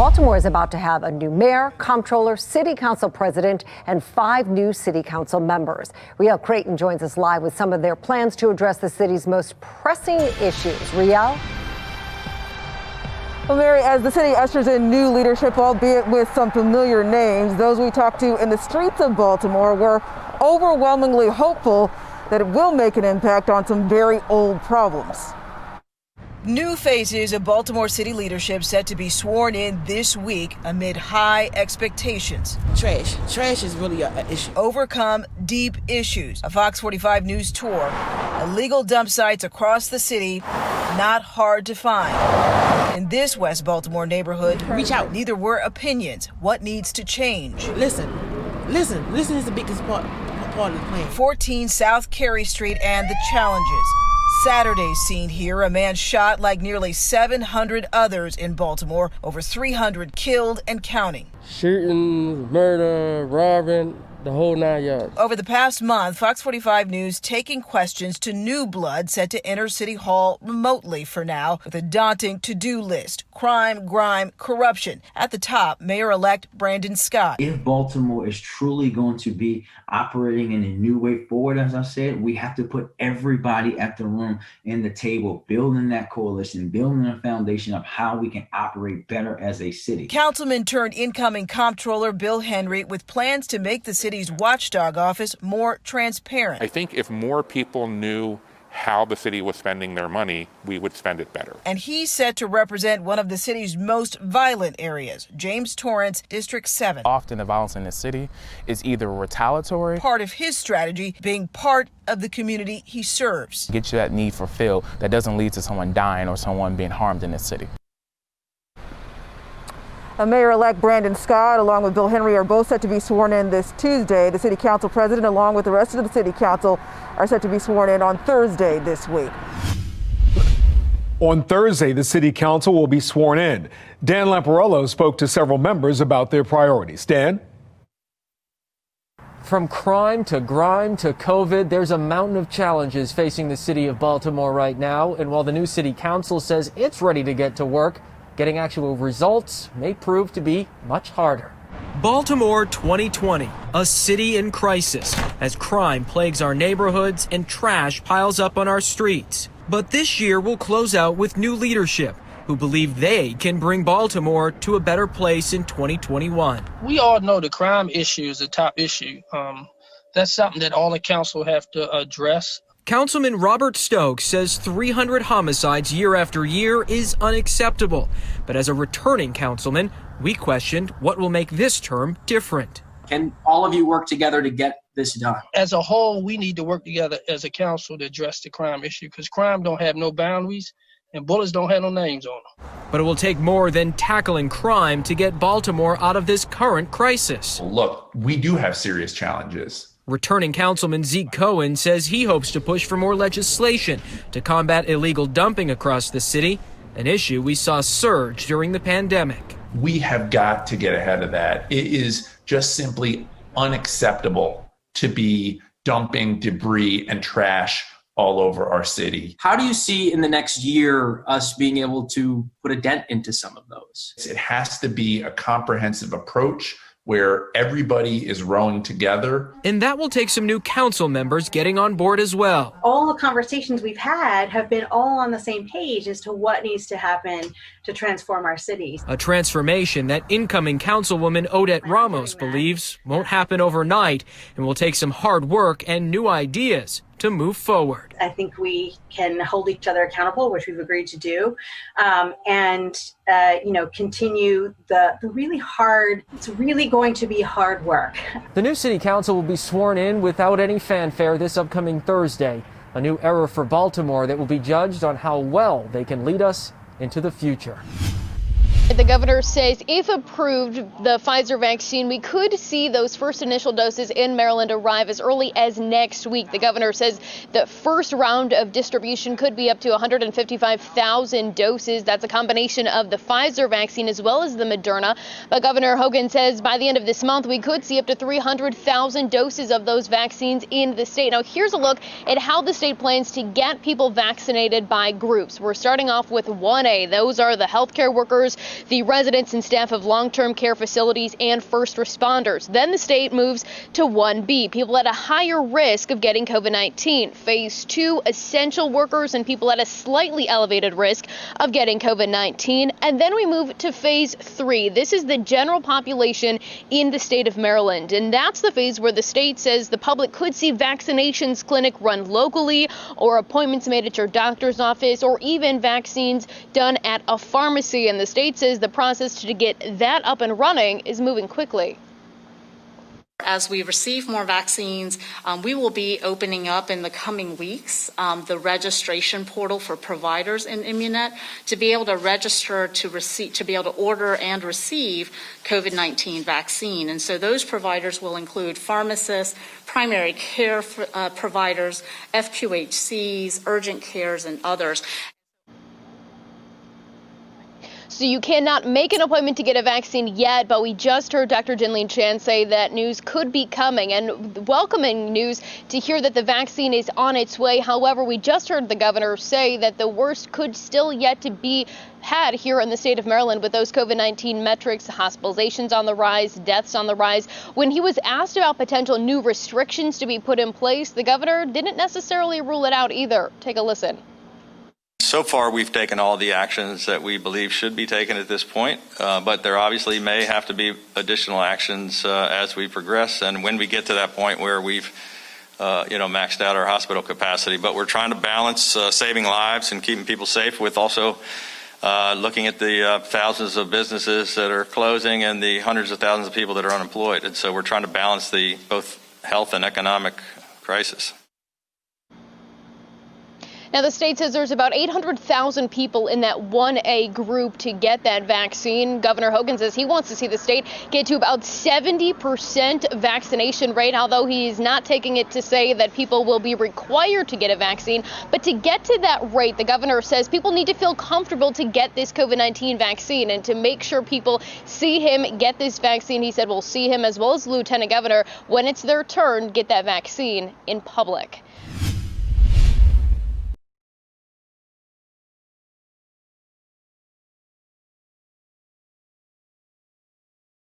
Baltimore is about to have a new mayor, comptroller, city council president, and 5 new city council members. Riel Creighton joins us live with some of their plans to address the city's most pressing issues. Riel? Well, Mary, as the city ushers in new leadership, albeit with some familiar names, those we talked to in the streets of Baltimore were overwhelmingly hopeful that it will make an impact on some very old problems. New faces of Baltimore City leadership set to be sworn in this week amid high expectations. Trash is really an issue. Overcome deep issues. A Fox 45 News tour. Illegal dump sites across the city, not hard to find. In this West Baltimore neighborhood, reach out. Neither were opinions. What needs to change? Listen is the biggest part of the plan. 14 South Carey Street and the challenges. Saturday's scene here, a man shot like nearly 700 others in Baltimore, over 300 killed and counting. Shooting, murder, robbing, the whole 9 yards. Over the past month, Fox 45 News taking questions to new blood set to enter City Hall remotely for now with a daunting to-do list. Crime, grime, corruption. At the top, Mayor-elect Brandon Scott. If Baltimore is truly going to be operating in a new way forward, as I said, we have to put everybody at the room in the table, building that coalition, building a foundation of how we can operate better as a city. Councilman turned incoming comptroller Bill Henry with plans to make the city's watchdog office more transparent. I think if more people knew how the city was spending their money, we would spend it better. And he's set to represent one of the city's most violent areas, James Torrance, District 7. Often the violence in the city is either retaliatory. Part of his strategy being part of the community he serves. Get you that need for fill that doesn't lead to someone dying or someone being harmed in this city. Mayor-elect Brandon Scott, along with Bill Henry, are both set to be sworn in this Tuesday. The city council president, along with the rest of the city council, are set to be sworn in on Thursday this week. On Thursday, the city council will be sworn in. Dan Lamparello spoke to several members about their priorities. Dan? From crime to grime to COVID, there's a mountain of challenges facing the city of Baltimore right now. And while the new city council says it's ready to get to work, getting actual results may prove to be much harder. Baltimore 2020, a city in crisis as crime plagues our neighborhoods and trash piles up on our streets. But this year will close out with new leadership who believe they can bring Baltimore to a better place in 2021. We all know the crime issue is a top issue. That's something that all the council have to address. Councilman Robert Stokes says 300 homicides year after year is unacceptable. But as a returning councilman, we questioned what will make this term different. Can all of you work together to get this done? As a whole, we need to work together as a council to address the crime issue because crime don't have no boundaries and bullets don't have no names on them. But it will take more than tackling crime to get Baltimore out of this current crisis. Look, we do have serious challenges. Returning Councilman Zeke Cohen says he hopes to push for more legislation to combat illegal dumping across the city, an issue we saw surge during the pandemic. We have got to get ahead of that. It is just simply unacceptable to be dumping debris and trash all over our city. How do you see in the next year us being able to put a dent into some of those? It has to be a comprehensive approach where everybody is rowing together. And that will take some new council members getting on board as well. All the conversations we've had have been all on the same page as to what needs to happen to transform our cities. A transformation that incoming councilwoman Odette Ramos believes won't happen overnight and will take some hard work and new ideas to move forward. I think we can hold each other accountable, which we've agreed to do, and continue the really hard, it's really going to be hard work. The new city council will be sworn in without any fanfare this upcoming Thursday, a new era for Baltimore that will be judged on how well they can lead us into the future. The governor says if approved, the Pfizer vaccine, we could see those first initial doses in Maryland arrive as early as next week. The governor says the first round of distribution could be up to 155,000 doses. That's a combination of the Pfizer vaccine as well as the Moderna. But Governor Hogan says by the end of this month, we could see up to 300,000 doses of those vaccines in the state. Now, here's a look at how the state plans to get people vaccinated by groups. We're starting off with 1A. Those are the healthcare workers the residents and staff of long-term care facilities and first responders. Then the state moves to 1B, people at a higher risk of getting COVID-19. Phase 2, essential workers and people at a slightly elevated risk of getting COVID-19. And then we move to phase 3. This is the general population in the state of Maryland. And that's the phase where the state says the public could see vaccinations clinic run locally, or appointments made at your doctor's office, or even vaccines done at a pharmacy. And the state says the process to get that up and running is moving quickly. As we receive more vaccines, we will be opening up in the coming weeks the registration portal for providers in Immunet to be able to register to be able to order and receive COVID-19 vaccine. And so those providers will include pharmacists, primary care providers, FQHCs, urgent cares, and others. So you cannot make an appointment to get a vaccine yet, but we just heard Dr. Jinlene Chan say that news could be coming, and welcoming news to hear that the vaccine is on its way. However, we just heard the governor say that the worst could still yet to be had here in the state of Maryland with those COVID-19 metrics, hospitalizations on the rise, deaths on the rise. When he was asked about potential new restrictions to be put in place, the governor didn't necessarily rule it out either. Take a listen. So far, we've taken all the actions that we believe should be taken at this point, but there obviously may have to be additional actions as we progress and when we get to that point where we've maxed out our hospital capacity. But we're trying to balance saving lives and keeping people safe with also looking at the thousands of businesses that are closing and the hundreds of thousands of people that are unemployed. And so we're trying to balance the both health and economic crisis. Now, the state says there's about 800,000 people in that 1A group to get that vaccine. Governor Hogan says he wants to see the state get to about 70% vaccination rate, although he's not taking it to say that people will be required to get a vaccine. But to get to that rate, the governor says people need to feel comfortable to get this COVID-19 vaccine, and to make sure people see him get this vaccine. He said we'll see him as well as the lieutenant governor when it's their turn get that vaccine in public.